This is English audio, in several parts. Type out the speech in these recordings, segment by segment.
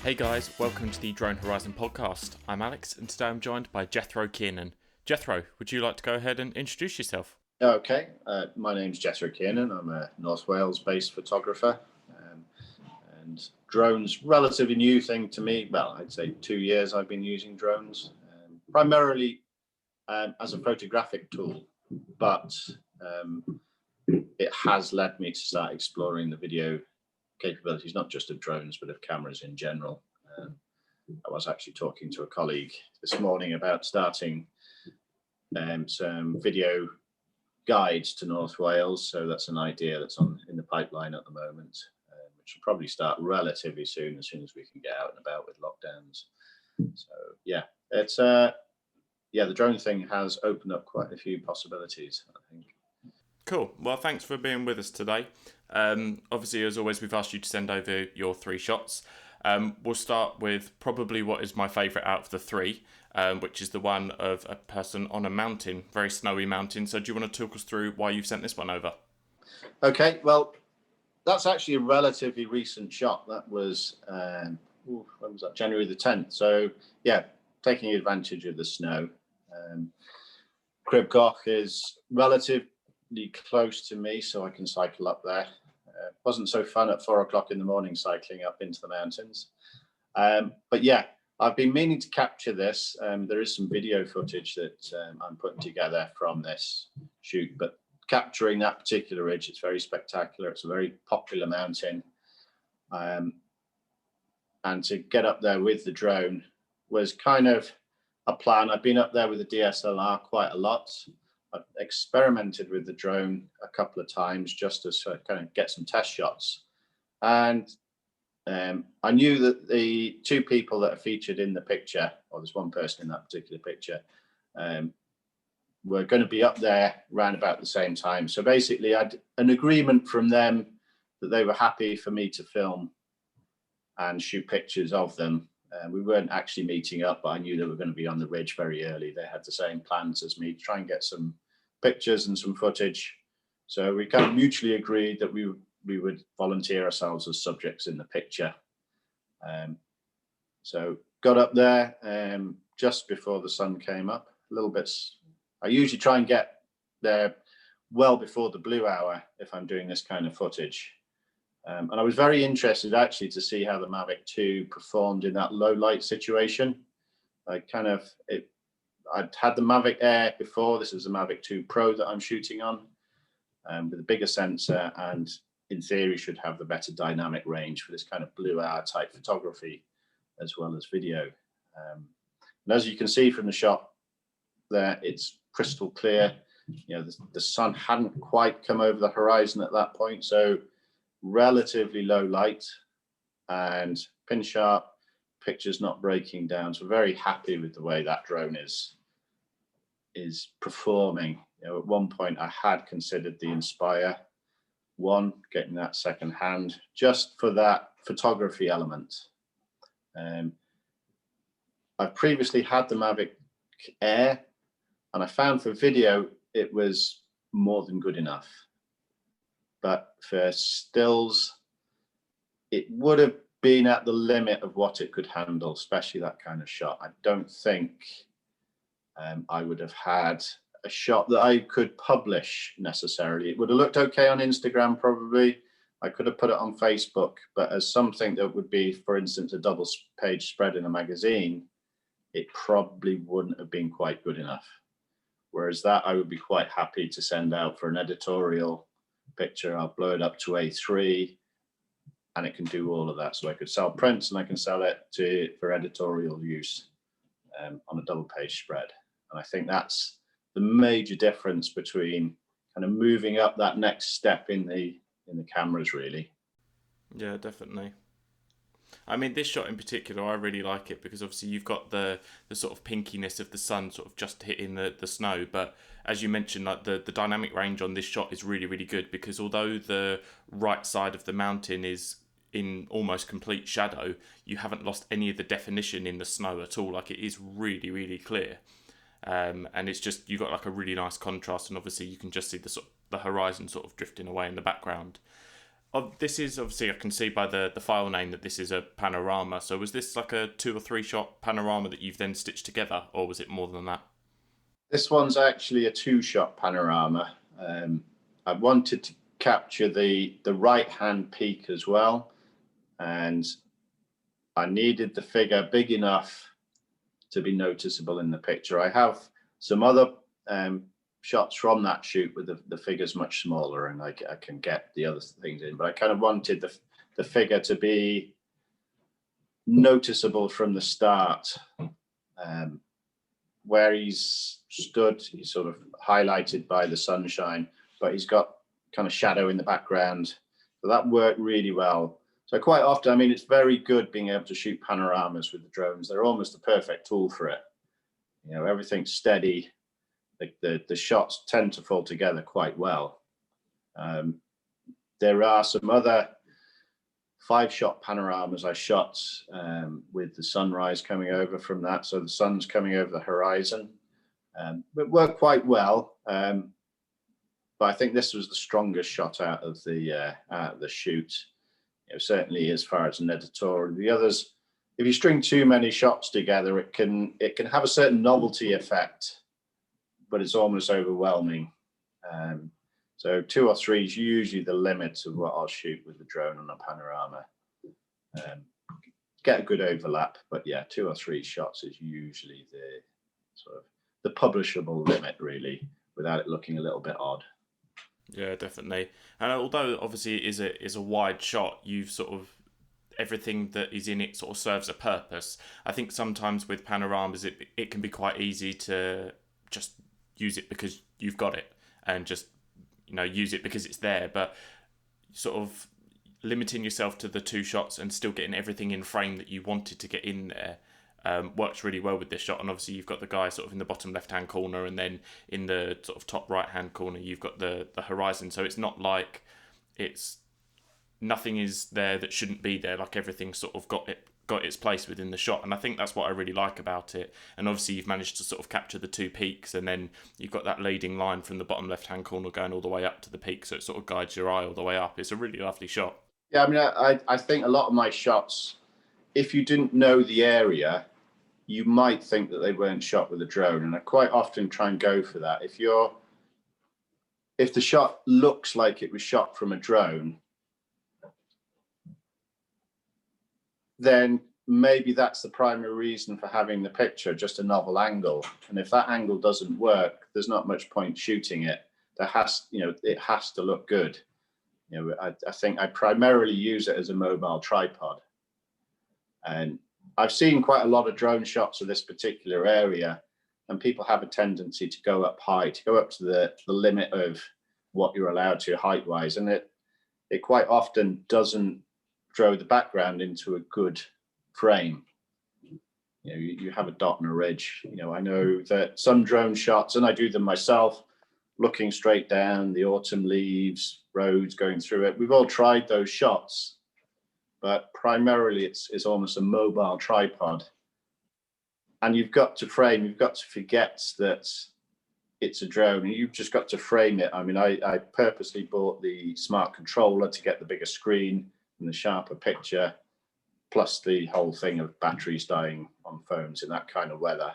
Hey guys, welcome to the Drone Horizon podcast. I'm Alex, and today I'm joined by Jethro Kiernan. Jethro, would you like to go ahead and introduce yourself? Okay, my name's Jethro Kiernan. I'm a North Wales-based photographer, and drones relatively new thing to me. Well, I'd say 2 years I've been using drones, primarily as a photographic tool, but it has led me to start exploring the video capabilities, not just of drones, but of cameras in general. I was actually talking to a colleague this morning about starting some video guides to North Wales. So that's an idea that's in the pipeline at the moment, which will probably start relatively soon, as we can get out and about with lockdowns. So yeah, it's the drone thing has opened up quite a few possibilities, I think. Cool. Well, thanks for being with us today. Obviously, as always, we've asked you to send over your 3 shots. We'll start with probably what is my favourite out of the 3, which is the one of a person on a mountain, very snowy mountain. So do you want to talk us through why you've sent this one over? Okay, well, that's actually a relatively recent shot. That was, when was that? January the 10th. So yeah, taking advantage of the snow. Crib Goch is relatively close to me, so I can cycle up there. Wasn't so fun at 4 o'clock in the morning cycling up into the mountains. But yeah, I've been meaning to capture this. There is some video footage that I'm putting together from this shoot, but capturing that particular ridge, it's very spectacular. It's a very popular mountain. And to get up there with the drone was kind of a plan. I've been up there with the DSLR quite a lot. I've experimented with the drone a couple of times just to kind of get some test shots. And I knew that the 2 people that are featured in the picture, or there's one person in that particular picture, were going to be up there around about the same time. So basically, I had an agreement from them that they were happy for me to film and shoot pictures of them. We weren't actually meeting up, but I knew they were going to be on the ridge very early. They had the same plans as me to try and get some pictures and some footage. So we kind of mutually agreed that we would volunteer ourselves as subjects in the picture. So got up there just before the sun came up. A little bit. I usually try and get there well before the blue hour if I'm doing this kind of footage. And I was very interested actually to see how the Mavic 2 performed in that low light situation. I'd had the Mavic Air before. This is the Mavic 2 Pro that I'm shooting on, with a bigger sensor, and in theory should have the better dynamic range for this kind of blue hour type photography as well as video. And as you can see from the shot there, it's crystal clear. You know, the sun hadn't quite come over the horizon at that point, so relatively low light and pin sharp, pictures not breaking down. So very happy with the way that drone is performing. You know, at one point I had considered the Inspire 1, getting that second hand just for that photography element. I've previously had the Mavic Air, and I found for video it was more than good enough. But for stills, it would have been at the limit of what it could handle, especially that kind of shot. I don't think I would have had a shot that I could publish necessarily. It would have looked okay on Instagram, probably. I could have put it on Facebook, but as something that would be, for instance, a double page spread in a magazine, it probably wouldn't have been quite good enough. Whereas that I would be quite happy to send out for an editorial picture. I'll blow it up to A3 and it can do all of that. So I could sell prints and I can sell it for editorial use on a double page spread. And I think that's the major difference between kind of moving up that next step in the cameras, really. Yeah, definitely. I mean, this shot in particular, I really like it because obviously you've got the sort of pinkiness of the sun sort of just hitting the snow. But as you mentioned, like the dynamic range on this shot is really, really good because although the right side of the mountain is in almost complete shadow, you haven't lost any of the definition in the snow at all. Like, it is really, really clear. And it's just, you've got like a really nice contrast, and obviously you can just see the horizon sort of drifting away in the background. This is obviously, I can see by the file name that this is a panorama. So was this like a 2 or 3 shot panorama that you've then stitched together, or was it more than that? This one's actually a 2-shot panorama. I wanted to capture the right hand peak as well, and I needed the figure big enough to be noticeable in the picture. I have some other shots from that shoot with the figures much smaller, and I can get the other things in, but I kind of wanted the figure to be noticeable from the start. Where he's stood, he's sort of highlighted by the sunshine, but he's got kind of shadow in the background. So that worked really well. So quite often, I mean, it's very good being able to shoot panoramas with the drones. They're almost the perfect tool for it. You know, everything's steady. The shots tend to fall together quite well. There are some other 5-shot panoramas I shot with the sunrise coming over from that. So the sun's coming over the horizon. It worked quite well. But I think this was the strongest shot out of the shoot. You know, certainly as far as an editorial. The others, if you string too many shots together, it can have a certain novelty effect, but it's almost overwhelming. So 2 or 3 is usually the limit of what I'll shoot with the drone on a panorama. Get a good overlap, but yeah, 2 or 3 shots is usually the sort of the publishable limit, really, without it looking a little bit odd. Yeah, definitely. And although obviously it is a wide shot, you've sort of everything that is in it sort of serves a purpose. I think sometimes with panoramas, it can be quite easy to just use it because you've got it and just use it because it's there. But sort of limiting yourself to the 2 shots and still getting everything in frame that you wanted to get in there works really well with this shot. And obviously you've got the guy sort of in the bottom left hand corner, and then in the sort of top right hand corner you've got the horizon. So it's not like it's nothing is there that shouldn't be there. Like everything's sort of got its place within the shot, and I think that's what I really like about it. And obviously you've managed to sort of capture the 2 peaks, and then you've got that leading line from the bottom left hand corner going all the way up to the peak, so it sort of guides your eye all the way up. It's a really lovely shot. Yeah, I mean, I think a lot of my shots, if you didn't know the area, you might think that they weren't shot with a drone, and I quite often try and go for that. If the shot looks like it was shot from a drone, then maybe that's the primary reason for having the picture, just a novel angle. And if that angle doesn't work, there's not much point shooting it. It has to look good. I think I primarily use it as a mobile tripod. And I've seen quite a lot of drone shots of this particular area, and people have a tendency to go up high, to go up to the limit of what you're allowed to height-wise. And it quite often doesn't throw the background into a good frame. You have a dot and a ridge. I know that some drone shots, and I do them myself, looking straight down, the autumn leaves, roads going through it. We've all tried those shots, but primarily it's almost a mobile tripod. And you've got to forget that it's a drone, and you've just got to frame it. I mean, I purposely bought the smart controller to get the bigger screen and the sharper picture, plus the whole thing of batteries dying on phones in that kind of weather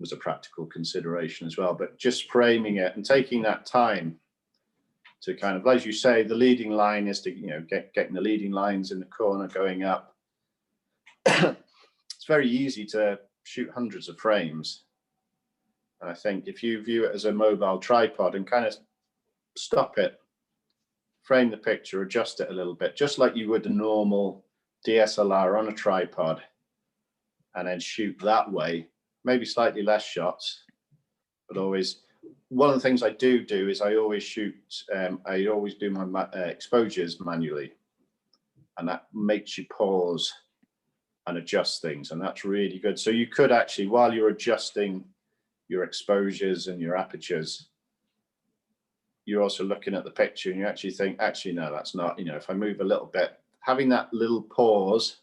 was a practical consideration as well. But just framing it and taking that time to kind of, as you say, the leading line is to getting the leading lines in the corner going up. It's very easy to shoot hundreds of frames, and I think if you view it as a mobile tripod and kind of stop it, frame the picture, adjust it a little bit, just like you would a normal DSLR on a tripod, and then shoot that way, maybe slightly less shots, but always. One of the things I do is I always do my exposures manually, and that makes you pause and adjust things, and that's really good. So you could actually, while you're adjusting your exposures and your apertures, you're also looking at the picture, and you actually think, actually, no, that's not, if I move a little bit, having that little pause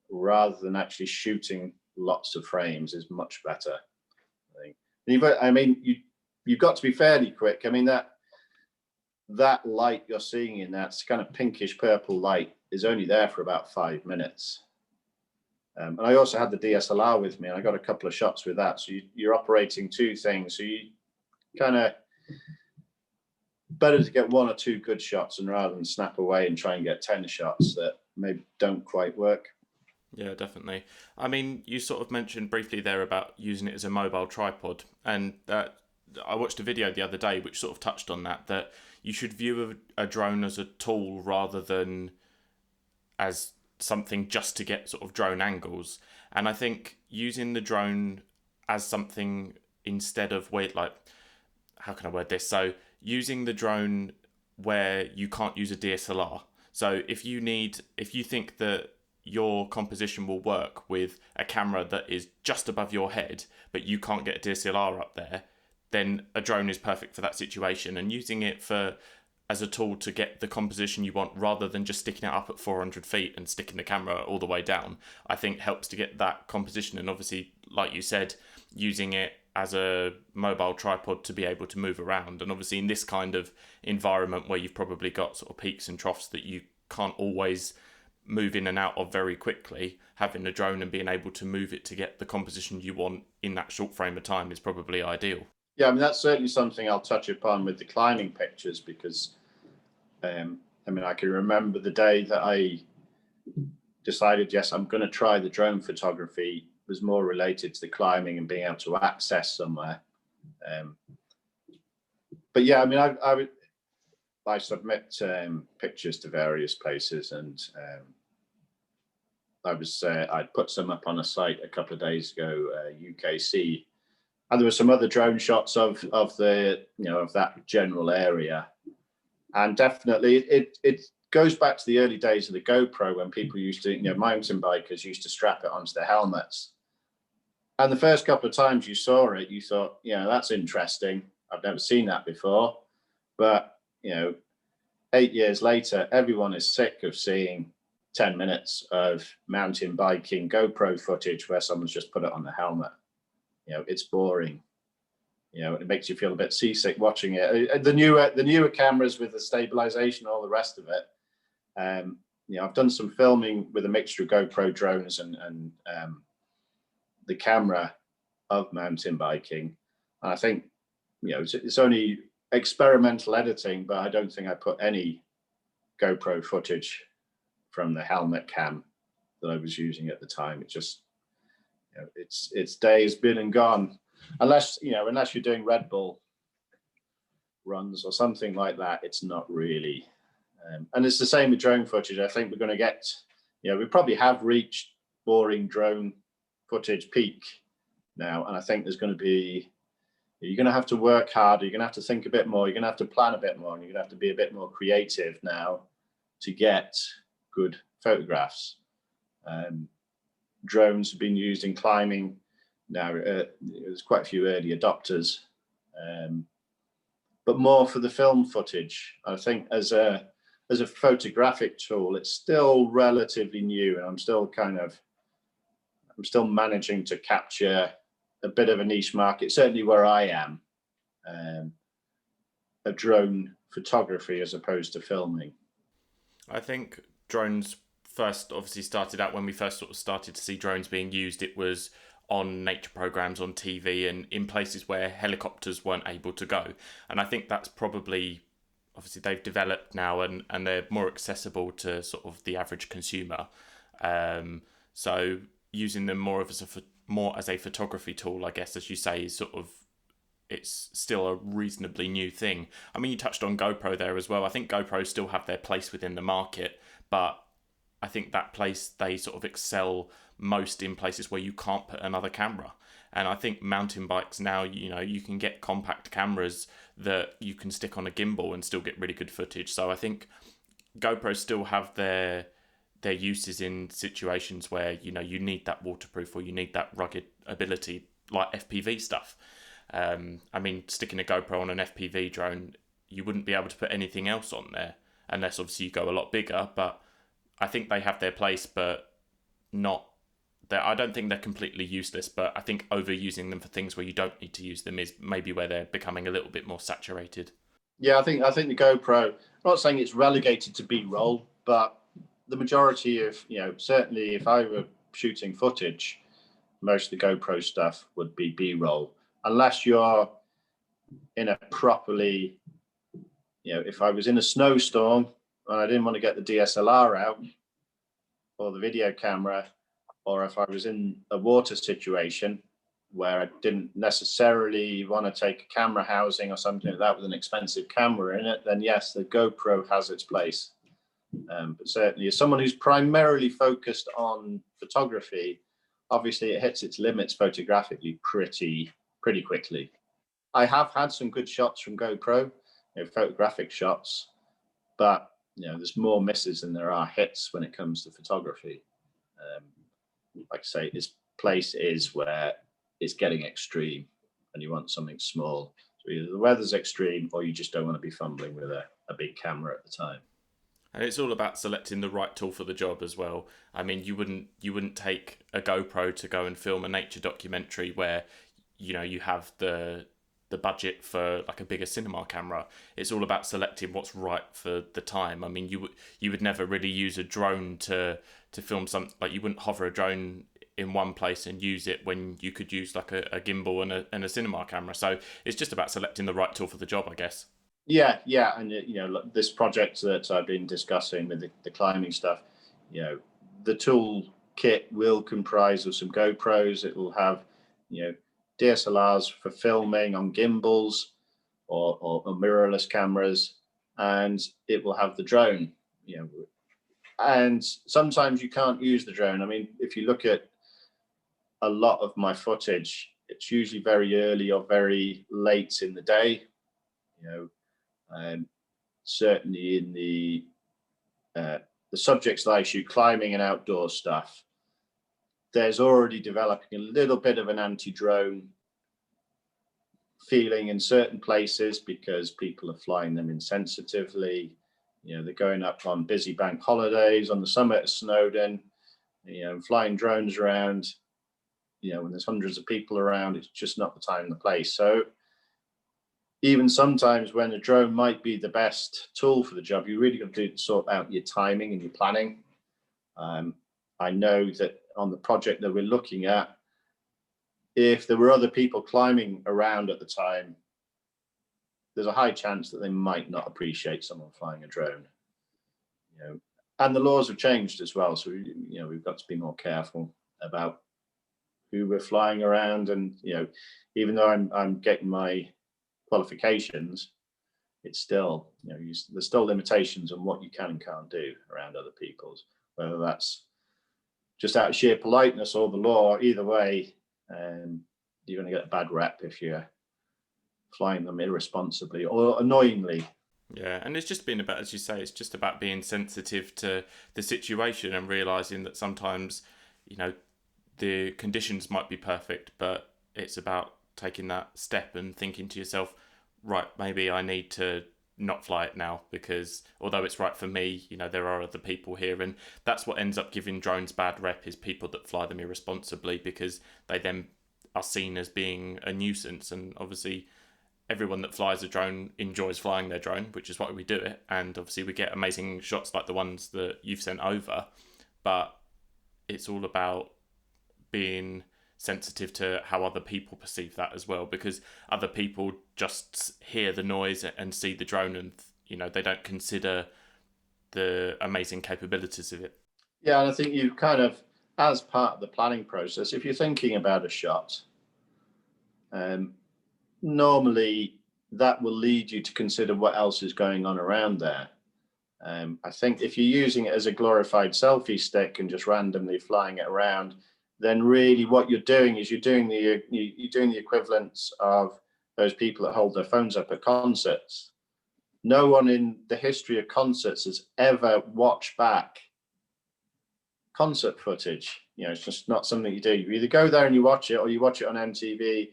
rather than actually shooting lots of frames is much better, I think. You've got to be fairly quick. I mean, that light you're seeing in that kind of pinkish purple light is only there for about 5 minutes. And I also had the DSLR with me, and I got a couple of shots with that. So you're operating two things. So you kind of better to get one or two good shots, and rather than snap away and try and get 10 shots that maybe don't quite work. Yeah, definitely. I mean, you sort of mentioned briefly there about using it as a mobile tripod, and I watched a video the other day which sort of touched on that you should view a drone as a tool rather than as something just to get sort of drone angles. And I think using the drone as something instead of like, how can I word this? So using the drone where you can't use a DSLR. So if you think that your composition will work with a camera that is just above your head, but you can't get a DSLR up there, then a drone is perfect for that situation. And using it as a tool to get the composition you want rather than just sticking it up at 400 feet and sticking the camera all the way down, I think helps to get that composition. And obviously, like you said, using it as a mobile tripod to be able to move around. And obviously in this kind of environment where you've probably got sort of peaks and troughs that you can't always move in and out of very quickly, having a drone and being able to move it to get the composition you want in that short frame of time is probably ideal. Yeah, I mean, that's certainly something I'll touch upon with the climbing pictures, because I mean, I can remember the day that I decided, yes, I'm going to try the drone photography, was more related to the climbing and being able to access somewhere. But yeah, I mean, I submit pictures to various places, and I put some up on a site a couple of days ago, UKC, and there were some other drone shots of the of that general area, and definitely it goes back to the early days of the GoPro, when people used to, mountain bikers used to strap it onto their helmets. And the first couple of times you saw it, you thought, that's interesting. I've never seen that before. But 8 years later, everyone is sick of seeing 10 minutes of mountain biking GoPro footage where someone's just put it on the helmet. It's boring. It makes you feel a bit seasick watching it. The newer cameras with the stabilization, all the rest of it. I've done some filming with a mixture of GoPro drones and the camera of mountain biking. And I think, it's only experimental editing, but I don't think I put any GoPro footage from the helmet cam that I was using at the time. It just, its days been and gone. Unless you're doing Red Bull runs or something like that, it's not really. And it's the same with drone footage. I think we're going to get, we probably have reached boring drone footage peak now. And I think there's going to be, you're going to have to work harder. You're going to have to think a bit more. You're going to have to plan a bit more. And you're going to have to be a bit more creative now to get good photographs. Drones have been used in climbing. Now, there's quite a few early adopters, but more for the film footage. I think as a photographic tool, it's still relatively new, and I'm still managing to capture a bit of a niche market, certainly where I am, a drone photography as opposed to filming. I think drones first obviously started out when we first sort of started to see drones being used. It was on nature programs on TV and in places where helicopters weren't able to go. And I think that's probably, obviously they've developed now and they're more accessible to sort of the average consumer. So using them more as a photography tool, I guess, as you say, is sort of, it's still a reasonably new thing. I mean, you touched on GoPro there as well. I think GoPro still have their place within the market, but I think that place, they sort of excel most in places where you can't put another camera. And I think mountain bikes now, you can get compact cameras that you can stick on a gimbal and still get really good footage. So I think GoPro still have their uses in situations where, you need that waterproof or you need that rugged ability, like FPV stuff. I mean, sticking a GoPro on an FPV drone, you wouldn't be able to put anything else on there unless obviously you go a lot bigger, but I think they have their place, but not that. I don't think they're completely useless, but I think overusing them for things where you don't need to use them is maybe where they're becoming a little bit more saturated. Yeah, I think the GoPro. I'm not saying it's relegated to B-roll, but the majority of, certainly if I were shooting footage, most of the GoPro stuff would be B-roll, unless you're in a properly, if I was in a snowstorm and I didn't want to get the DSLR out or the video camera, or if I was in a water situation where I didn't necessarily want to take a camera housing or something like that with an expensive camera in it, then yes, the GoPro has its place. But certainly, as someone who's primarily focused on photography, obviously it hits its limits photographically pretty quickly. I have had some good shots from GoPro, photographic shots, but there's more misses than there are hits when it comes to photography. Like I say, its place is where it's getting extreme, and you want something small. So either the weather's extreme, or you just don't want to be fumbling with a big camera at the time. And it's all about selecting the right tool for the job as well. I mean, you wouldn't take a GoPro to go and film a nature documentary where you have the budget for like a bigger cinema camera. It's all about selecting what's right for the time. I mean, you would never really use a drone to film some, like you wouldn't hover a drone in one place and use it when you could use like a gimbal and a cinema camera. So it's just about selecting the right tool for the job, I guess. Yeah, and this project that I've been discussing with the climbing stuff, the tool kit will comprise of some GoPros. It will have, DSLRs for filming on gimbals or mirrorless cameras, and it will have the drone. And sometimes you can't use the drone. I mean, if you look at a lot of my footage, it's usually very early or very late in the day. You know, Certainly in the subjects that I shoot, climbing and outdoor stuff, there's already developing a little bit of an anti-drone feeling in certain places because people are flying them insensitively. They're going up on busy bank holidays on the summit of Snowdon, flying drones around, when there's hundreds of people around, it's just not the time and the place. So even sometimes when a drone might be the best tool for the job, you really got to sort out your timing and your planning. I know that on the project that we're looking at, if there were other people climbing around at the time, there's a high chance that they might not appreciate someone flying a drone. And the laws have changed as well, so we've got to be more careful about who we're flying around. And even though I'm getting my qualifications, it's still there's still limitations on what you can and can't do around other people's, whether that's just out of sheer politeness or the law. Either way, you're going to get a bad rep if you're flying them irresponsibly or annoyingly. Yeah, and it's just been about, as you say, it's just about being sensitive to the situation and realizing that sometimes, the conditions might be perfect, but it's about taking that step and thinking to yourself, right, maybe I need to not fly it now because although it's right for me, there are other people here, and that's what ends up giving drones bad rep is people that fly them irresponsibly because they then are seen as being a nuisance. And obviously everyone that flies a drone enjoys flying their drone, which is why we do it, and obviously we get amazing shots like the ones that you've sent over, but it's all about being sensitive to how other people perceive that as well, because other people just hear the noise and see the drone and they don't consider the amazing capabilities of it. Yeah, and I think you kind of, as part of the planning process, if you're thinking about a shot, normally that will lead you to consider what else is going on around there. I think if you're using it as a glorified selfie stick and just randomly flying it around, then really what you're doing is you're doing the equivalence of those people that hold their phones up at concerts. No one in the history of concerts has ever watched back concert footage. It's just not something you do. You either go there and you watch it, or you watch it on MTV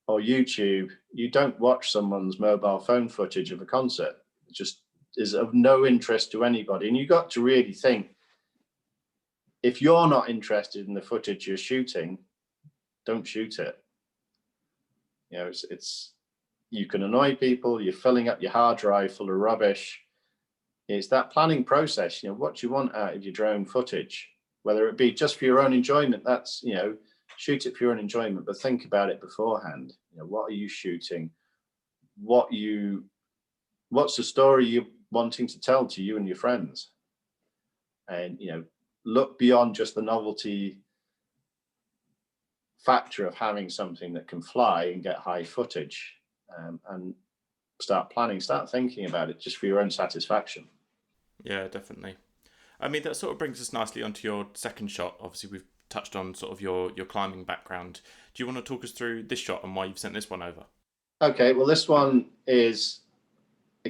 or YouTube. You don't watch someone's mobile phone footage of a concert. It just is of no interest to anybody. And you got to really think, if you're not interested in the footage you're shooting, don't shoot it. It's you can annoy people. You're filling up your hard drive full of rubbish. It's that planning process. What do you want out of your drone footage? Whether it be just for your own enjoyment, that's, shoot it for your own enjoyment, but think about it beforehand. What are you shooting? What's the story you're wanting to tell to you and your friends? And, look beyond just the novelty factor of having something that can fly and get high footage, and start planning, start thinking about it just for your own satisfaction. Yeah, definitely. I mean, that sort of brings us nicely onto your second shot. Obviously, we've touched on sort of your climbing background. Do you want to talk us through this shot and why you've sent this one over? Okay, well, this one is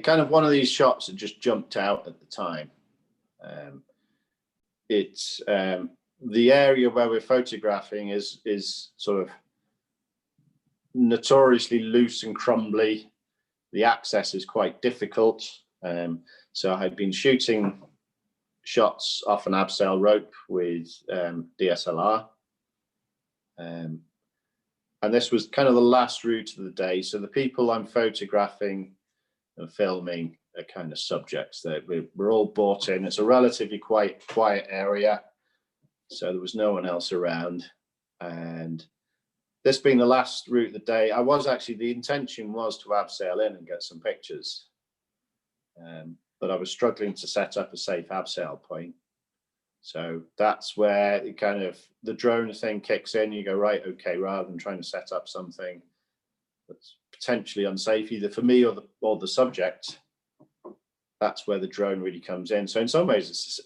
kind of one of these shots that just jumped out at the time. It's the area where we're photographing is sort of notoriously loose and crumbly. The access is quite difficult. So I had been shooting shots off an abseil rope with DSLR. And this was kind of the last route of the day. So the people I'm photographing and filming are kind of subjects that we're all bought in. It's a relatively quiet area. So there was no one else around. And this being the last route of the day, the intention was to abseil in and get some pictures. But I was struggling to set up a safe abseil point. So that's where it kind of, the drone thing kicks in. You go, right, okay, rather than trying to set up something that's potentially unsafe, either for me or the subject, that's where the drone really comes in. So in some ways, it's,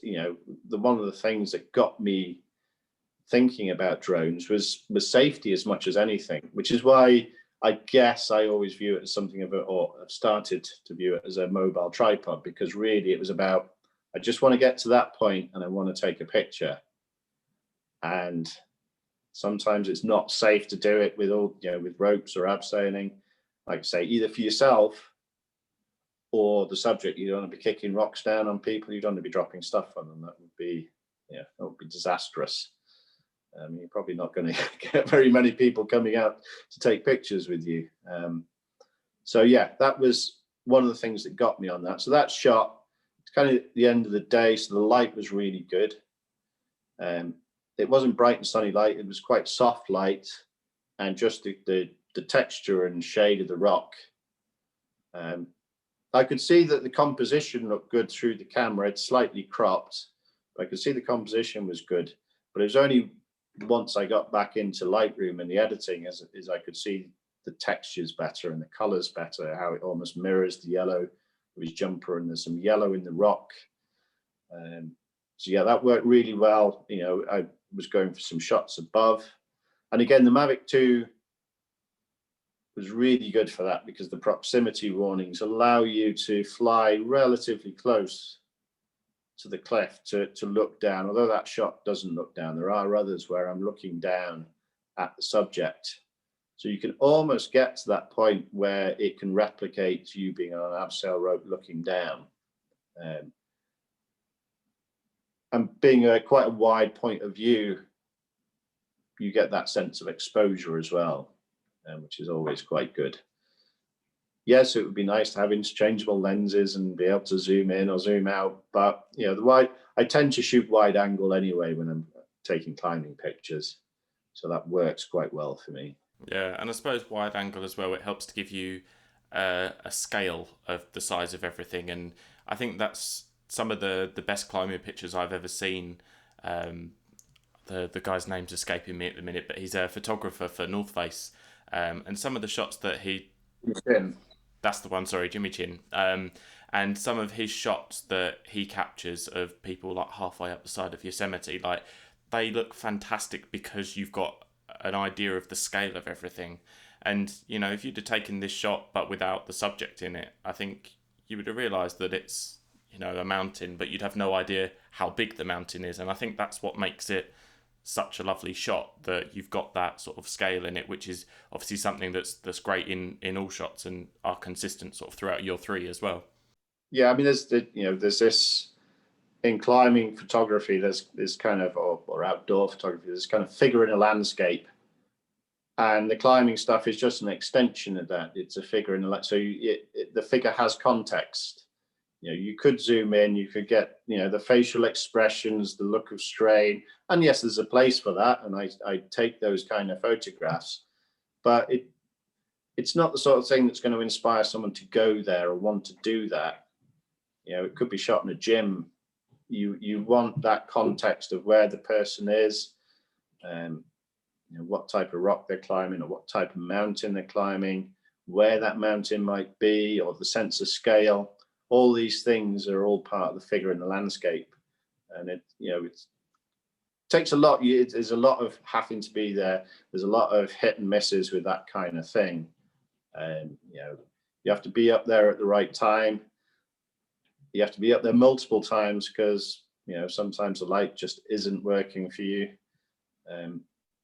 one of the things that got me thinking about drones was safety as much as anything, which is why I guess I always view it as something or I've started to view it as a mobile tripod, because really it was about, I just want to get to that point and I want to take a picture. And sometimes it's not safe to do it with with ropes or abseiling. Like I say, either for yourself or the subject. You don't want to be kicking rocks down on people. You don't want to be dropping stuff on them. That would be disastrous. You're probably not going to get very many people coming out to take pictures with you. So yeah, that was one of the things that got me on that. So that shot, it's kind of the end of the day, so the light was really good. It wasn't bright and sunny light. It was quite soft light, and just the texture and shade of the rock. I could see that the composition looked good through the camera. It's slightly cropped, but I could see the composition was good. But it was only once I got back into Lightroom and the editing as I could see the textures better and the colors better, how it almost mirrors the yellow of his jumper, and there's some yellow in the rock. So yeah, that worked really well. I was going for some shots above. And again, the Mavic 2 was really good for that, because the proximity warnings allow you to fly relatively close to the cliff to look down. Although that shot doesn't look down, there are others where I'm looking down at the subject. So you can almost get to that point where it can replicate you being on an abseil rope looking down. And being quite a wide point of view, you get that sense of exposure as well, which is always quite good. Yes, it would be nice to have interchangeable lenses and be able to zoom in or zoom out, but I tend to shoot wide angle anyway when I'm taking climbing pictures, so that works quite well for me. Yeah, and I suppose wide angle as well, it helps to give you a scale of the size of everything, and I think that's some of the best climbing pictures I've ever seen. The guy's name's escaping me at the minute, but he's a photographer for North Face, and some of the shots that that's the one, sorry, Jimmy Chin. And some of his shots that he captures of people like halfway up the side of Yosemite, like, they look fantastic because you've got an idea of the scale of everything. And, if you'd have taken this shot but without the subject in it, I think you would have realised that it's, a mountain, but you'd have no idea how big the mountain is. And I think that's what makes it such a lovely shot, that you've got that sort of scale in it, which is obviously something that's great in all shots and are consistent sort of throughout your three as well. Yeah, I mean, there's this in climbing photography, there's kind of or outdoor photography, there's kind of figuring a landscape and the climbing stuff is just an extension of that. It's a figure in the, so the figure has context. You could zoom in, you could get, the facial expressions, the look of strain. And yes, there's a place for that. And I take those kind of photographs, but it's not the sort of thing that's going to inspire someone to go there or want to do that. It could be shot in a gym. You want that context of where the person is, what type of rock they're climbing or what type of mountain they're climbing, where that mountain might be, or the sense of scale. All these things are all part of the figure in the landscape, and it takes a lot. There's a lot of having to be there. There's a lot of hit and misses with that kind of thing, and you have to be up there at the right time. You have to be up there multiple times because sometimes the light just isn't working for you.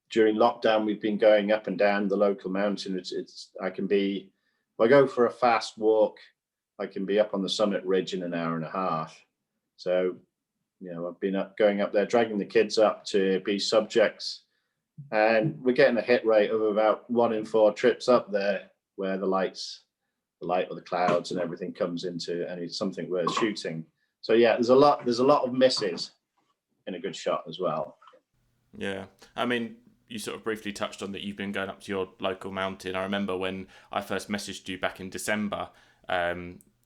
During lockdown, we've been going up and down the local mountain. If I go for a fast walk, I can be up on the summit ridge in an hour and a half. So, I've been going up there, dragging the kids up to be subjects, and we're getting a hit rate of about 1 in 4 trips up there where the light or the clouds and everything comes into, and it's something worth shooting. So yeah, there's a lot of misses in a good shot as well. Yeah, I mean, you sort of briefly touched on that you've been going up to your local mountain. I remember when I first messaged you back in December,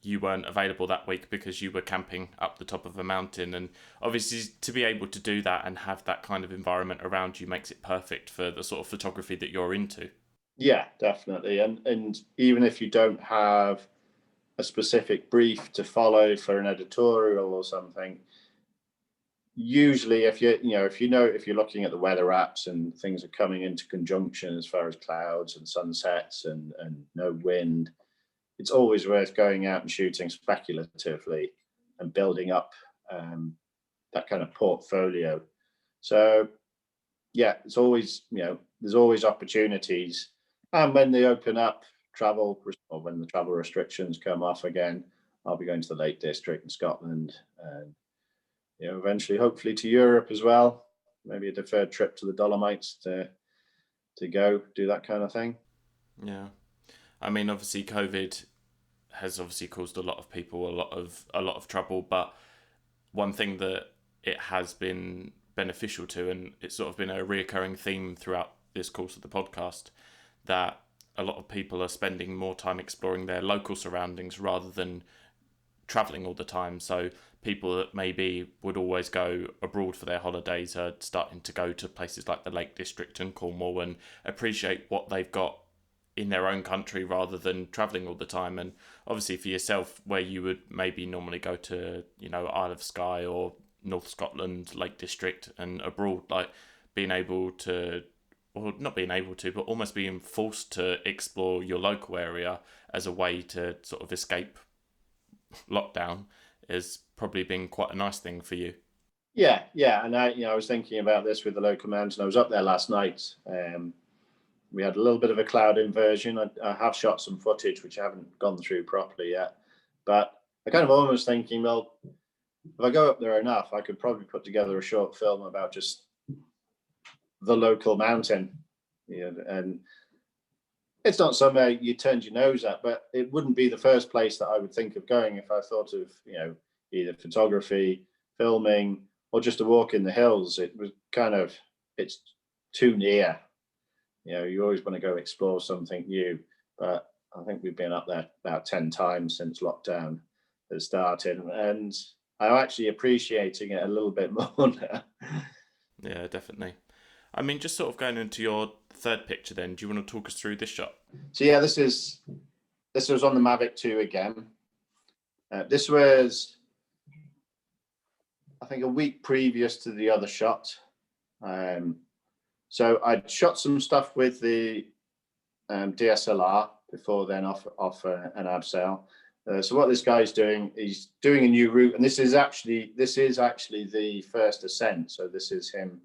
you weren't available that week because you were camping up the top of a mountain, and obviously to be able to do that and have that kind of environment around you makes it perfect for the sort of photography that you're into. Yeah, definitely. And even if you don't have a specific brief to follow for an editorial or something, usually if you're looking at the weather apps and things are coming into conjunction as far as clouds and sunsets and no wind, it's always worth going out and shooting speculatively and building up that kind of portfolio. So yeah, it's always, there's always opportunities. And when they open up or when the travel restrictions come off again, I'll be going to the Lake District in Scotland, and eventually, hopefully, to Europe as well. Maybe a deferred trip to the Dolomites to go do that kind of thing. Yeah, I mean, obviously, COVID has obviously caused a lot of people a lot of trouble, but one thing that it has been beneficial to, and it's sort of been a reoccurring theme throughout this course of the podcast, that a lot of people are spending more time exploring their local surroundings rather than travelling all the time. So people that maybe would always go abroad for their holidays are starting to go to places like the Lake District and Cornwall and appreciate what they've got in their own country rather than travelling all the time. And obviously for yourself, where you would maybe normally go to, Isle of Skye or North Scotland, Lake District and abroad, like being able to, or not being able to, but almost being forced to explore your local area as a way to sort of escape lockdown has probably been quite a nice thing for you. Yeah, and I was thinking about this with the local mountain. I was up there last night. We had a little bit of a cloud inversion. I have shot some footage which I haven't gone through properly yet, but I kind of almost thinking, well, if I go up there enough, I could probably put together a short film about just the local mountain. And it's not somewhere you turned your nose at, but it wouldn't be the first place that I would think of going if I thought of, either photography, filming, or just a walk in the hills. It was it's too near. You always want to go explore something new, but I think we've been up there about 10 times since lockdown has started, and I'm actually appreciating it a little bit more now. Yeah, definitely. I mean, just sort of going into your third picture then, do you want to talk us through this shot? So yeah, this was on the Mavic 2 again. This was, I think, a week previous to the other shot. So I'd shot some stuff with the DSLR before then off an abseil. So what this guy's doing, he's doing a new route, and this is actually the first ascent. So this is him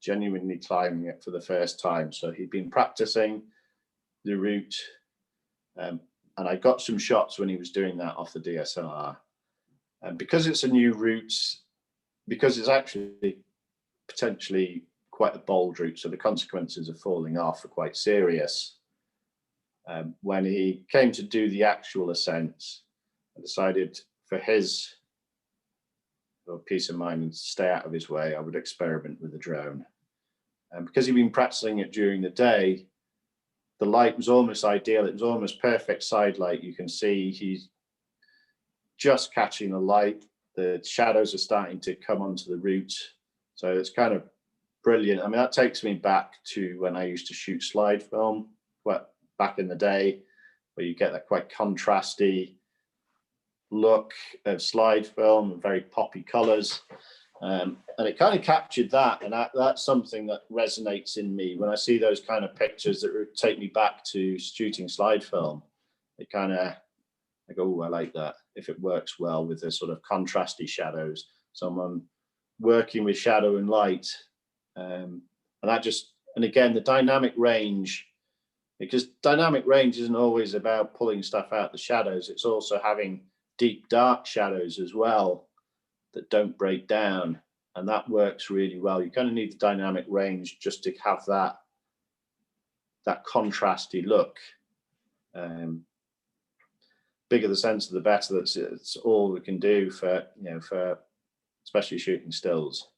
genuinely climbing it for the first time. So he'd been practicing the route, and I got some shots when he was doing that off the DSLR. And because it's a new route, because it's actually potentially quite a bold route, so the consequences of falling off are quite serious. When he came to do the actual ascents, I decided for his peace of mind and to stay out of his way, I would experiment with the drone. And because he'd been practicing it during the day, the light was almost ideal. It was almost perfect side light. You can see he's just catching the light. The shadows are starting to come onto the route. So it's kind of brilliant. I mean, that takes me back to when I used to shoot slide film back in the day, where you get that quite contrasty look of slide film and very poppy colors. And it kind of captured that. And that's something that resonates in me when I see those kind of pictures that take me back to shooting slide film. It kind of, I go, oh, I like that. If it works well with the sort of contrasty shadows, someone working with shadow and light. And again, the dynamic range, because dynamic range isn't always about pulling stuff out the shadows. It's also having deep, dark shadows as well that don't break down. And that works really well. You kind of need the dynamic range just to have that contrasty look. Bigger the sensor, the better. It's all we can do for especially shooting stills.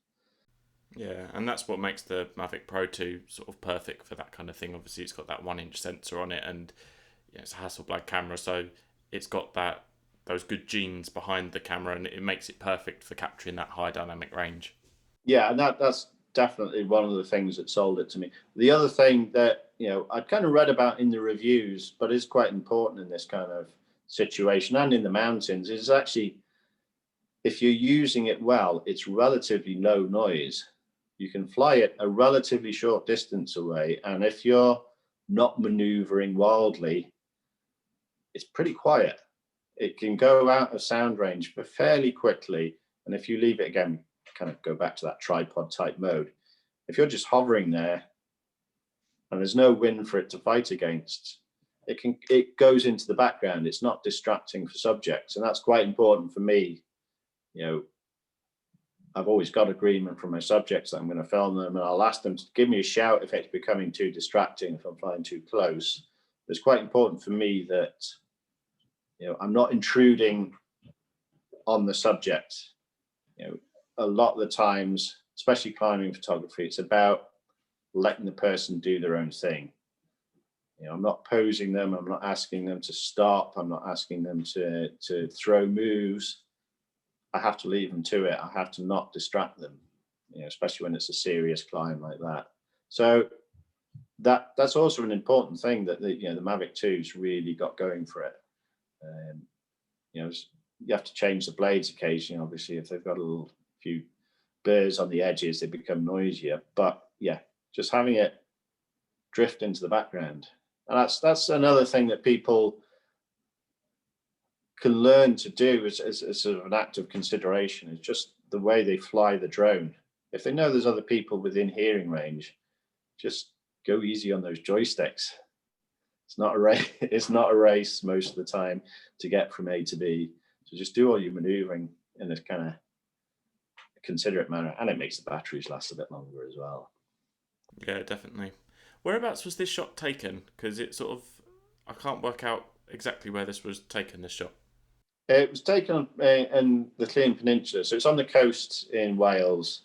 Yeah, and that's what makes the Mavic Pro 2 sort of perfect for that kind of thing. Obviously, it's got that 1-inch sensor on it, and it's a Hasselblad camera, so it's got those good genes behind the camera, and it makes it perfect for capturing that high dynamic range. Yeah, and that's definitely one of the things that sold it to me. The other thing that I'd kind of read about in the reviews, but is quite important in this kind of situation and in the mountains, is actually if you're using it well, it's relatively low noise. You can fly it a relatively short distance away, and if you're not maneuvering wildly, it's pretty quiet. It can go out of sound range but fairly quickly, and if you leave it, again, kind of go back to that tripod type mode, if you're just hovering there and there's no wind for it to fight against, it goes into the background. It's not distracting for subjects, and that's quite important for me. I've always got agreement from my subjects that I'm going to film them, and I'll ask them to give me a shout if it's becoming too distracting, if I'm flying too close. It's quite important for me that I'm not intruding on the subject. A lot of the times, especially climbing photography, it's about letting the person do their own thing. I'm not posing them. I'm not asking them to stop. I'm not asking them to throw moves. I have to leave them to it. I have to not distract them, especially when it's a serious climb like that. So that's also an important thing that the Mavic 2's really got going for it. You have to change the blades occasionally. Obviously, if they've got a few burrs on the edges, they become noisier. But yeah, just having it drift into the background, and that's another thing that people can learn to do as sort of an act of consideration, is just the way they fly the drone. If they know there's other people within hearing range, just go easy on those joysticks. It's not a race. It's not a race most of the time to get from A to B. So just do all your maneuvering in this kind of considerate manner, and it makes the batteries last a bit longer as well. Yeah, definitely. Whereabouts was this shot taken? Because it sort of, I can't work out exactly where this was taken, this shot. It was taken in the Llŷn Peninsula, so it's on the coast in Wales.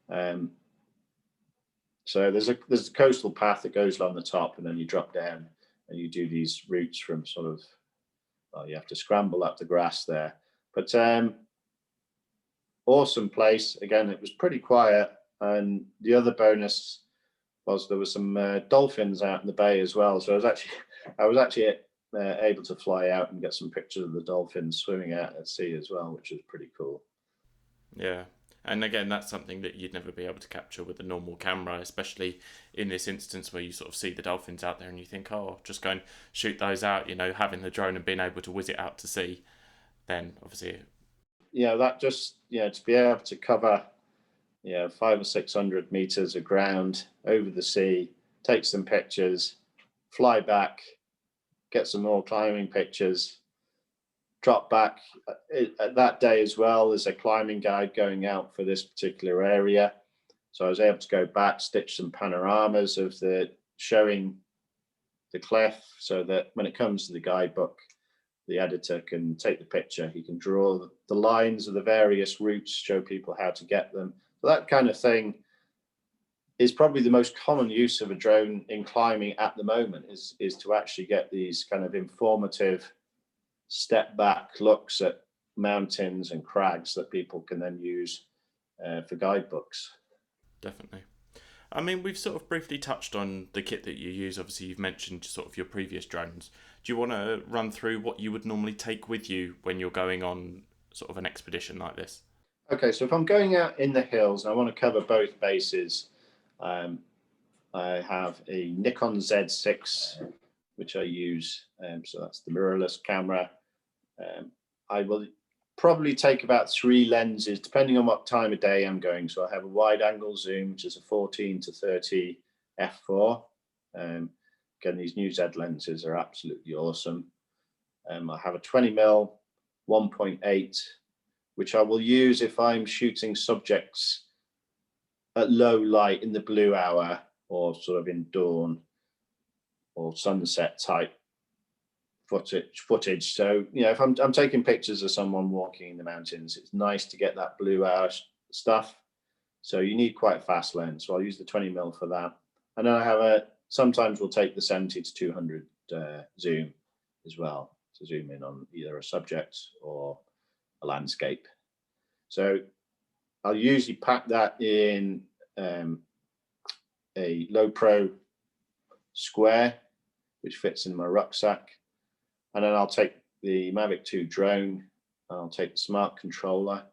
So there's a coastal path that goes along the top, and then you drop down and you do these routes from sort of, you have to scramble up the grass there. But awesome place. Again, it was pretty quiet, and the other bonus was there were some dolphins out in the bay as well. So I was actually able to fly out and get some pictures of the dolphins swimming out at sea as well, which was pretty cool. Yeah, and again, that's something that you'd never be able to capture with a normal camera, especially in this instance where you sort of see the dolphins out there and you think, oh, just go and shoot those out, having the drone and being able to whiz it out to sea, then obviously... that just, to be able to cover 500 or 600 meters of ground over the sea, take some pictures, fly back, get some more climbing pictures, drop back. That day as well, there's a climbing guide going out for this particular area. So I was able to go back, stitch some panoramas of showing the cliff, so that when it comes to the guidebook, the editor can take the picture, he can draw the lines of the various routes, show people how to get them. So that kind of thing is probably the most common use of a drone in climbing at the moment, is to actually get these kind of informative step back looks at mountains and crags that people can then use for guidebooks. Definitely. I mean, we've sort of briefly touched on the kit that you use. Obviously, you've mentioned sort of your previous drones. Do you want to run through what you would normally take with you when you're going on sort of an expedition like this? Okay, so if I'm going out in the hills and I want to cover both bases, um, I have a Nikon Z6, which I use. So that's the mirrorless camera. I will probably take about 3 lenses, depending on what time of day I'm going. So I have a wide angle zoom, which is a 14 to 30 f4. Again, these new Z lenses are absolutely awesome. I have a 20mm 1.8, which I will use if I'm shooting subjects at low light in the blue hour, or sort of in dawn or sunset type footage. So, you know, if I'm taking pictures of someone walking in the mountains, it's nice to get that blue hour stuff. So you need quite a fast lens. So I'll use the 20mm for that. And then I have sometimes we'll take the 70 to 200 zoom as well, to zoom in on either a subject or a landscape. So I'll usually pack that in a low pro square, which fits in my rucksack. And then I'll take the Mavic 2 drone, I'll take the smart controller.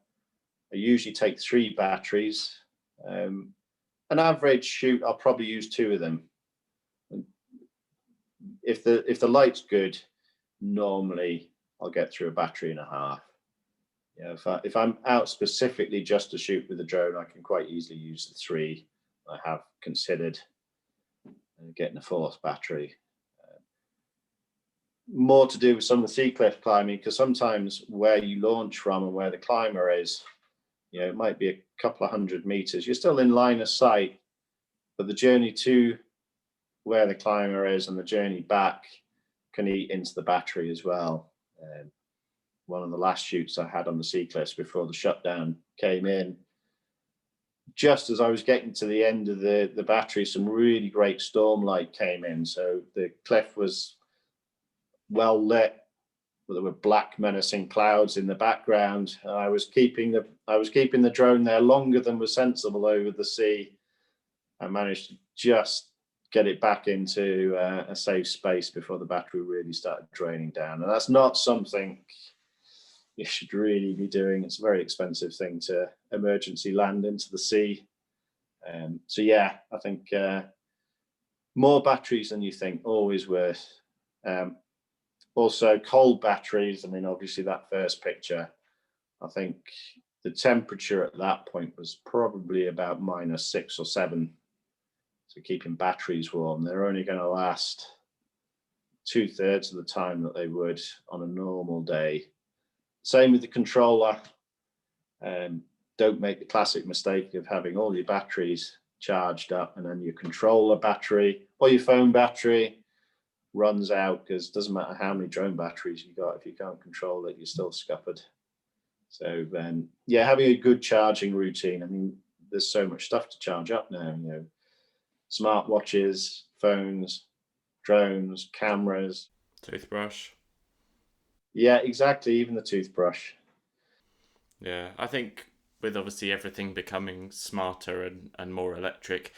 I usually take 3 batteries. An average shoot, I'll probably use 2 of them. If the light's good, normally I'll get through a battery and a half. You know, if I'm out specifically just to shoot with the drone, I can quite easily use the 3. I have considered getting a 4th battery. More to do with some of the sea cliff climbing, because sometimes where you launch from and where the climber is, you know, it might be a couple of 100 meters. You're still in line of sight, but the journey to where the climber is and the journey back can eat into the battery as well. One of the last shoots I had on the sea cliffs before the shutdown came in, just as I was getting to the end of the battery, some really great storm light came in. So the cliff was well lit, but there were black menacing clouds in the background. I was keeping the drone there longer than was sensible over the sea. I managed to just get it back into a safe space before the battery really started draining down. And that's not something you should really be doing. It's a very expensive thing to emergency land into the sea. So yeah, I think more batteries than you think, always worth. Also, cold batteries. I mean, obviously that first picture, I think the temperature at that point was probably about -6 or 7. So keeping batteries warm, they're only going to last 2/3 of the time that they would on a normal day. Same with the controller. Don't make the classic mistake of having all your batteries charged up and then your controller battery or your phone battery runs out, because it doesn't matter how many drone batteries you got, if you can't control it, you're still scuppered. So yeah, having a good charging routine. I mean, there's so much stuff to charge up now, you know, smartwatches, phones, drones, cameras. Toothbrush. Yeah, exactly, even the toothbrush. Yeah, I think with obviously everything becoming smarter and more electric,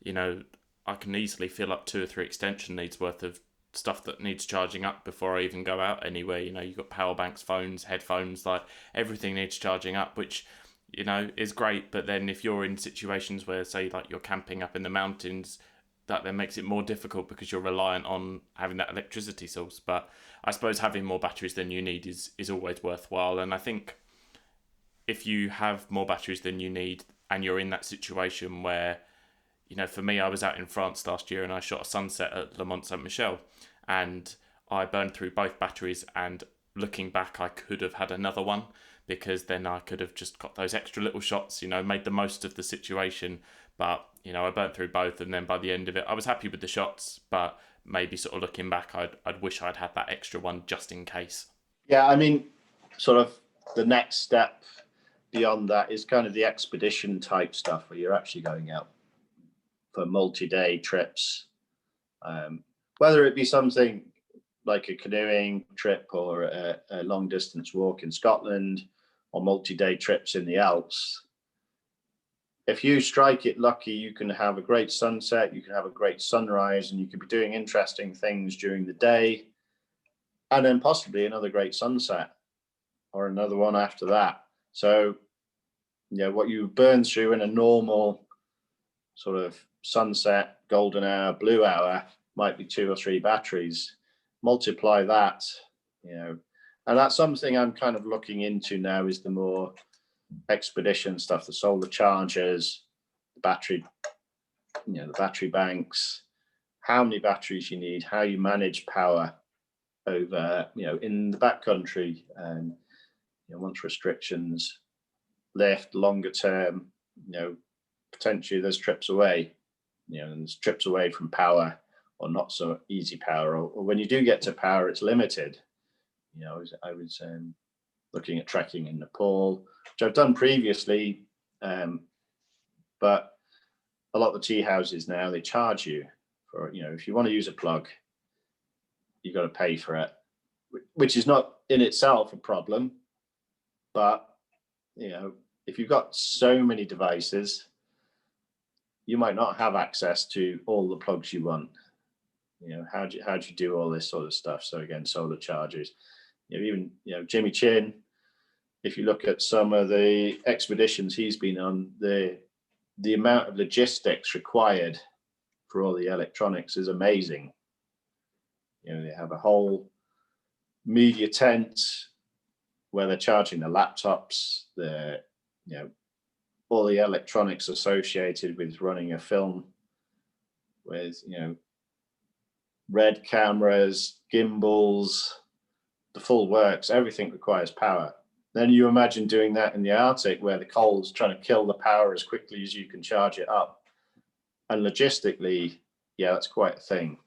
you know, I can easily fill up 2 or 3 extension leads worth of stuff that needs charging up before I even go out anywhere. You know, you've got power banks, phones, headphones, like everything needs charging up, which, you know, is great. But then if you're in situations where, say, like you're camping up in the mountains, that then makes it more difficult because you're reliant on having that electricity source. But I suppose having more batteries than you need is always worthwhile. And I think if you have more batteries than you need and you're in that situation where, you know, for me, I was out in France last year and I shot a sunset at Le Mont Saint-Michel and I burned through both batteries, and looking back, I could have had another one because then I could have just got those extra little shots, you know, made the most of the situation. But, you know, I burnt through both, and then by the end of it, I was happy with the shots, but maybe sort of looking back, I'd wish I'd had that extra one just in case. Yeah, I mean, sort of the next step beyond that is kind of the expedition type stuff where you're actually going out for multi-day trips, whether it be something like a canoeing trip or a long distance walk in Scotland or multi-day trips in the Alps. If you strike it lucky, you can have a great sunset, you can have a great sunrise, and you can be doing interesting things during the day, and then possibly another great sunset or another one after that. So, yeah, what you burn through in a normal sort of sunset, golden hour, blue hour might be 2 or 3 batteries. Multiply that, you know, and that's something I'm kind of looking into now, is the more expedition stuff, the solar chargers, the battery, you know, the battery banks, how many batteries you need, how you manage power over, you know, in the backcountry, and you know, once restrictions lift longer term, you know, potentially there's trips away, you know, and there's trips away from power or not so easy power, or when you do get to power, it's limited. You know, I was looking at trekking in Nepal, which I've done previously, but a lot of the tea houses now, they charge you for, you know, if you want to use a plug, you've got to pay for it, which is not in itself a problem. But, you know, if you've got so many devices, you might not have access to all the plugs you want. You know, how do you do all this sort of stuff? So again, solar chargers, you know, even, you know, Jimmy Chin, if you look at some of the expeditions he's been on, the amount of logistics required for all the electronics is amazing. You know, they have a whole media tent where they're charging the laptops, the, you know, all the electronics associated with running a film, with, you know, red cameras, gimbals, the full works. Everything requires power. Then you imagine doing that in the Arctic, where the cold's trying to kill the power as quickly as you can charge it up. And logistically, yeah, that's quite a thing.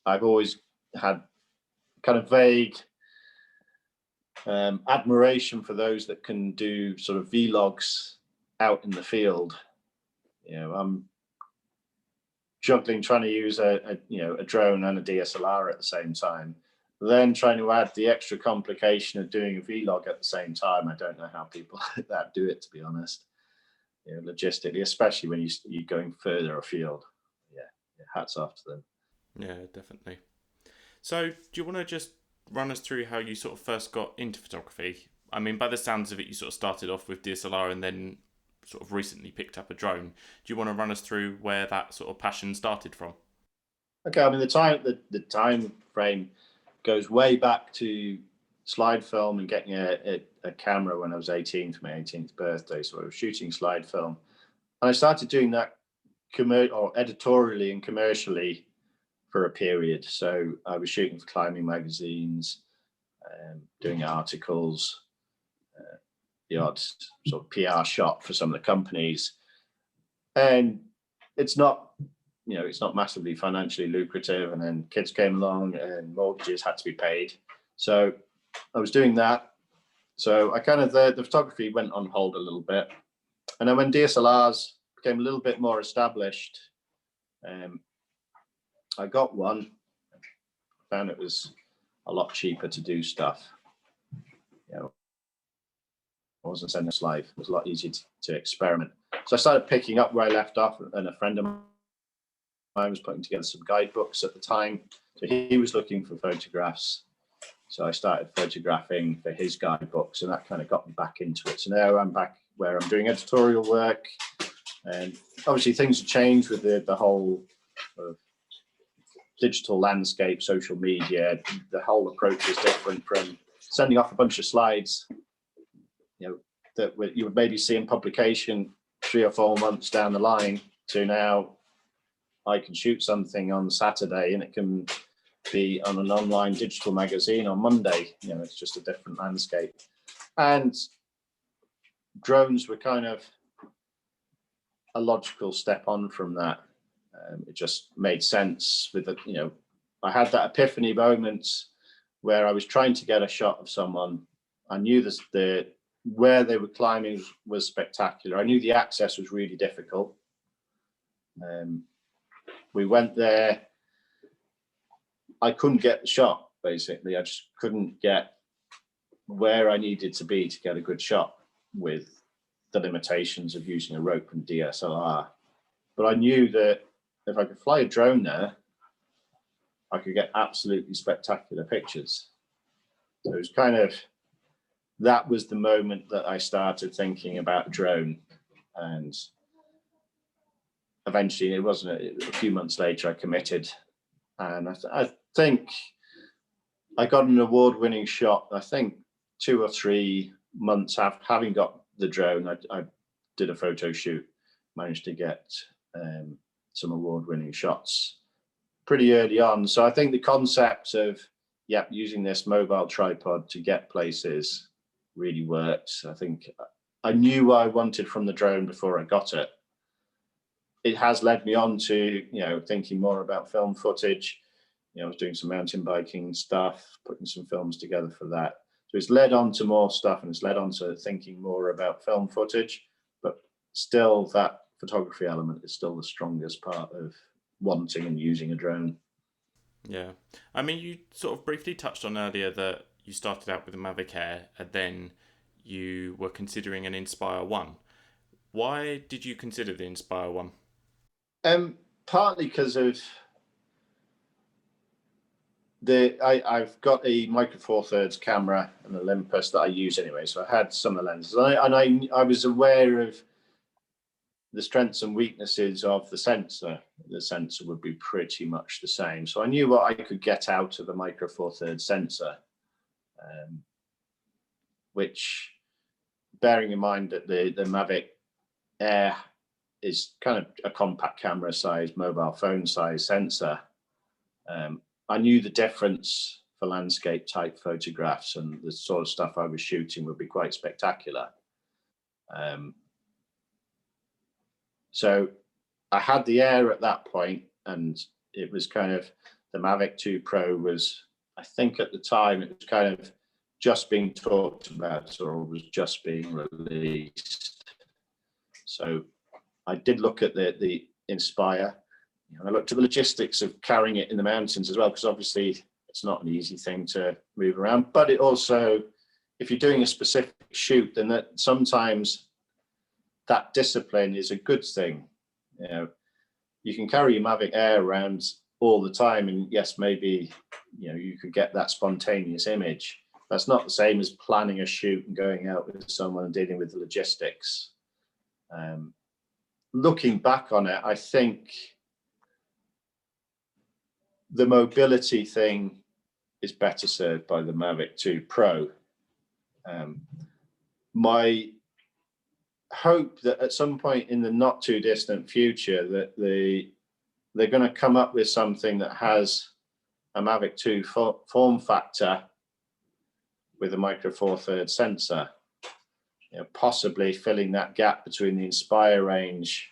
I've always had kind of vague admiration for those that can do sort of vlogs out in the field. You know, I'm juggling trying to use a drone and a DSLR at the same time, then trying to add the extra complication of doing a vlog at the same time. I don't know how people like that do it, to be honest. You know, logistically, especially when you're going further afield. Yeah, hats off to them. Yeah, definitely. So, do you want to just run us through how you sort of first got into photography? I mean, by the sounds of it, you sort of started off with DSLR and then sort of recently picked up a drone. Do you want to run us through where that sort of passion started from? Okay, I mean, the time frame goes way back to slide film and getting a camera when I was 18 for my 18th birthday. So I was shooting slide film, and I started doing that editorially and commercially for a period. So I was shooting for climbing magazines, doing articles, the odd sort of PR shot for some of the companies. And it's not, you know, it's not massively financially lucrative. And then kids came along and mortgages had to be paid. So I was doing that. So I kind of, the photography went on hold a little bit. And then when DSLRs became a little bit more established, I got one, found it was a lot cheaper to do stuff. You know, I wasn't sending a slide. It was a lot easier to experiment. So I started picking up where I left off, and a friend of mine was putting together some guidebooks at the time. So he was looking for photographs. So I started photographing for his guidebooks, and that kind of got me back into it. So now I'm back where I'm doing editorial work. And obviously things have changed with the whole digital landscape, social media. The whole approach is different from sending off a bunch of slides, you know, that you would maybe see in publication 3 or 4 months down the line, to now I can shoot something on Saturday and it can be on an online digital magazine on Monday. You know, it's just a different landscape. And drones were kind of a logical step on from that. It just made sense with the, you know, I had that epiphany moment where I was trying to get a shot of someone. I knew the where they were climbing was spectacular. I knew the access was really difficult. We went there. I couldn't get the shot, basically. I just couldn't get where I needed to be to get a good shot with the limitations of using a rope and DSLR. But I knew that if I could fly a drone there, I could get absolutely spectacular pictures. So it was kind of, that was the moment that I started thinking about drone. And eventually, it wasn't a few months later, I committed. And I think I got an award-winning shot, I think 2 or 3 months after having got the drone. I did a photo shoot, managed to get some award-winning shots pretty early on. So I think the concept of using this mobile tripod to get places really worked. I think I knew what I wanted from the drone before I got it. It has led me on to, you know, thinking more about film footage. You know, I was doing some mountain biking stuff, putting some films together for that. So it's led on to more stuff, and it's led on to thinking more about film footage, but still that photography element is still the strongest part of wanting and using a drone. Yeah. I mean, you sort of briefly touched on earlier that you started out with a Mavic Air and then you were considering an Inspire 1. Why did you consider the Inspire 1? Partly because of I've got a Micro Four Thirds camera and Olympus that I use anyway, so I had some of the lenses, and I was aware of the strengths and weaknesses of the sensor. The sensor would be pretty much the same, so I knew what I could get out of a Micro Four Thirds sensor, which, bearing in mind that the Mavic Air is kind of a compact camera size, mobile phone size sensor. I knew the difference for landscape type photographs, and the sort of stuff I was shooting would be quite spectacular. So I had the Air at that point, and it was kind of, the Mavic 2 Pro was, I think at the time, it was kind of just being talked about or was just being released. So I did look at the Inspire. You know, I looked at the logistics of carrying it in the mountains as well, because obviously it's not an easy thing to move around. But it also, if you're doing a specific shoot, then that sometimes that discipline is a good thing. You know, you can carry your Mavic Air around all the time, and yes, maybe, you know, you could get that spontaneous image. That's not the same as planning a shoot and going out with someone and dealing with the logistics. Looking back on it, I think the mobility thing is better served by the Mavic 2 Pro. My hope that at some point in the not too distant future that they're going to come up with something that has a Mavic 2 form factor with a Micro Four Thirds sensor, you know, possibly filling that gap between the Inspire range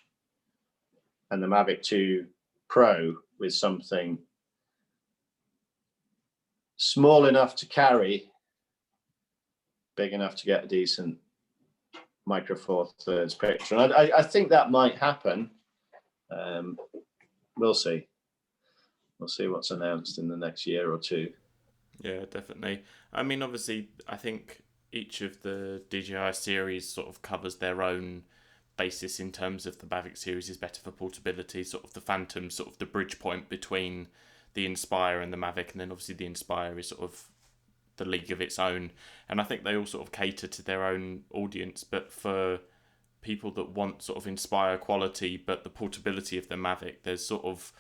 and the Mavic 2 Pro with something small enough to carry, big enough to get a decent Micro Four Thirds picture. And I think that might happen. We'll see. We'll see what's announced in the next year or two. Yeah, definitely. I mean, obviously, I think each of the DJI series sort of covers their own basis in terms of the Mavic series is better for portability, sort of the Phantom, sort of the bridge point between the Inspire and the Mavic, and then obviously the Inspire is sort of the league of its own. And I think they all sort of cater to their own audience, but for people that want sort of Inspire quality, but the portability of the Mavic, there's sort of,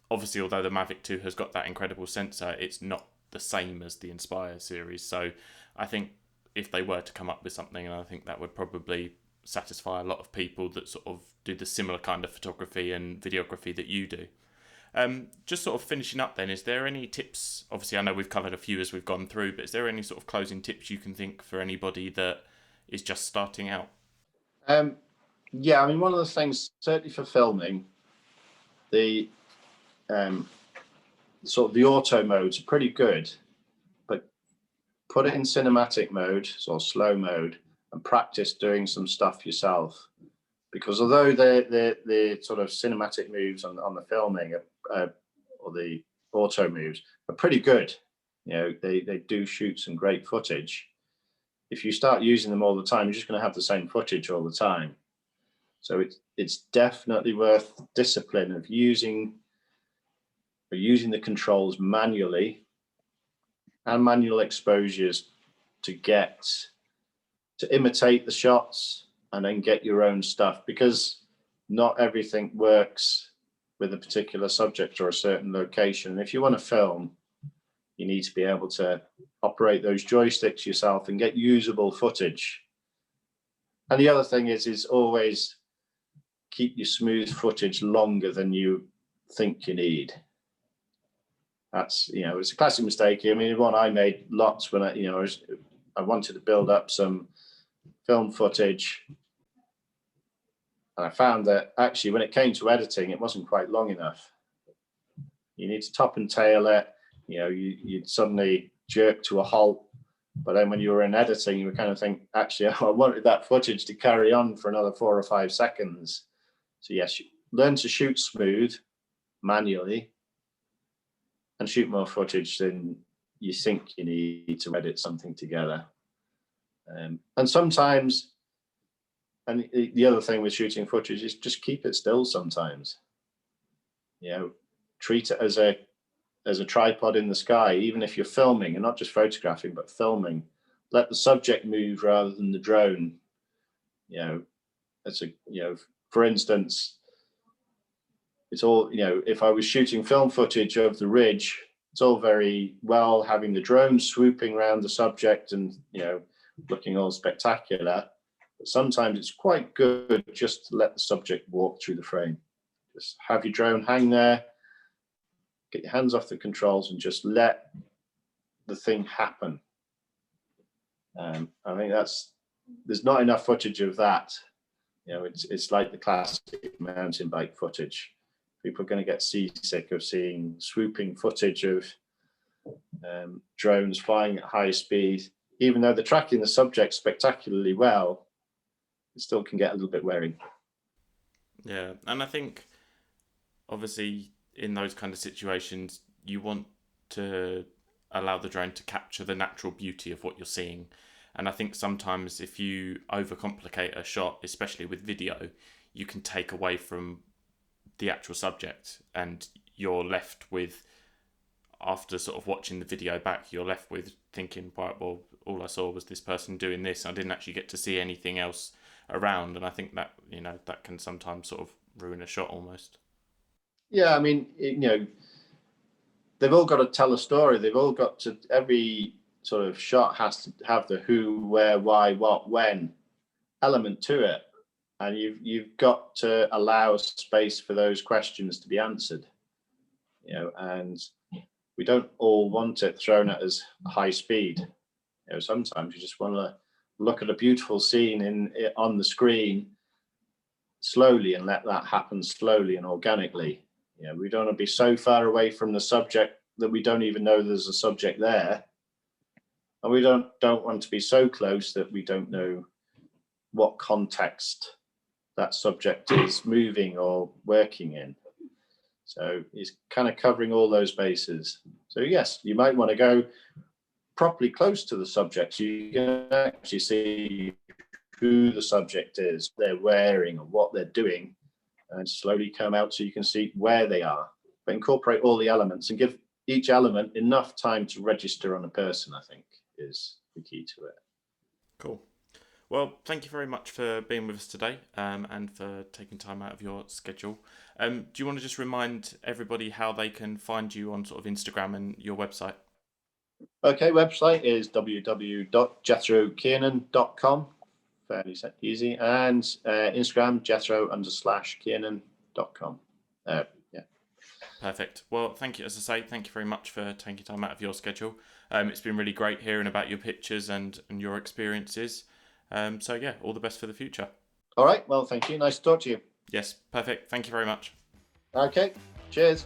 obviously, although the Mavic 2 has got that incredible sensor, it's not the same as the Inspire series. So I think if they were to come up with something, and I think that would probably satisfy a lot of people that sort of do the similar kind of photography and videography that you do. Just sort of finishing up then, is there any tips? Obviously, I know we've covered a few as we've gone through, but is there any sort of closing tips you can think for anybody that is just starting out? Yeah, I mean, one of the things, certainly for filming, the sort of the auto modes are pretty good, but put it in cinematic mode, or slow mode, and practice doing some stuff yourself. Because although the sort of cinematic moves on the filming or the auto moves are pretty good, they do shoot some great footage. If you start using them all the time, you're just going to have the same footage all the time. So it's definitely worth discipline of using the controls manually and manual exposures to imitate the shots and then get your own stuff, because not everything works with a particular subject or a certain location. And if you want to film, you need to be able to operate those joysticks yourself and get usable footage. And the other thing is always keep your smooth footage longer than you think you need. That's, it's a classic mistake. I mean, one I made lots when I wanted to build up some film footage, and I found that actually when it came to editing, it wasn't quite long enough. You need to top and tail it. You'd suddenly jerk to a halt. But then when you were in editing, you would kind of think, actually, I wanted that footage to carry on for another 4 or 5 seconds. So yes, learn to shoot smooth manually and shoot more footage than you think you need to edit something together. And sometimes, and the other thing with shooting footage is just keep it still sometimes. Treat it as a tripod in the sky, even if you're filming and not just photographing, but filming. Let the subject move rather than the drone. For instance, it's all, if I was shooting film footage of the ridge, it's all very well having the drone swooping around the subject and, looking all spectacular. But sometimes it's quite good just to let the subject walk through the frame. Just have your drone hang there, get your hands off the controls and just let the thing happen. I think there's not enough footage of that. It's like the classic mountain bike footage. People are going to get seasick of seeing swooping footage of drones flying at high speed. Even though they're tracking the subject spectacularly well, it still can get a little bit wearing. Yeah, and I think obviously in those kind of situations, you want to allow the drone to capture the natural beauty of what you're seeing. And I think sometimes if you overcomplicate a shot, especially with video, you can take away from the actual subject, and you're left with, after sort of watching the video back, you're left with thinking, right, well, all I saw was this person doing this. I didn't actually get to see anything else around. And I think that, that can sometimes sort of ruin a shot almost. Yeah, I mean, they've all got to tell a story. They've all got to, every sort of shot has to have the who, where, why, what, when element to it. And you've got to allow space for those questions to be answered. And we don't all want it thrown at us high speed. Sometimes you just want to look at a beautiful scene on the screen slowly and let that happen slowly and organically. We don't want to be so far away from the subject that we don't even know there's a subject there. And we don't want to be so close that we don't know what context that subject is moving or working in. So it's kind of covering all those bases. So yes, you might want to go properly close to the subject so you can actually see who the subject is, they're wearing or what they're doing, and slowly come out so you can see where they are. But incorporate all the elements and give each element enough time to register on a person, I think, is the key to it. Cool. Well, thank you very much for being with us today, and for taking time out of your schedule. Do you want to just remind everybody how they can find you on sort of Instagram and your website? Okay, website is www.jethrokiernan.com. Fairly easy. And Instagram, jethro_kiernan.com. Yeah. Perfect. Well, thank you. As I say, thank you very much for taking time out of your schedule. It's been really great hearing about your pictures and your experiences. So yeah, all the best for the future. All right. Well, thank you. Nice to talk to you. Yes, perfect. Thank you very much. Okay. Cheers.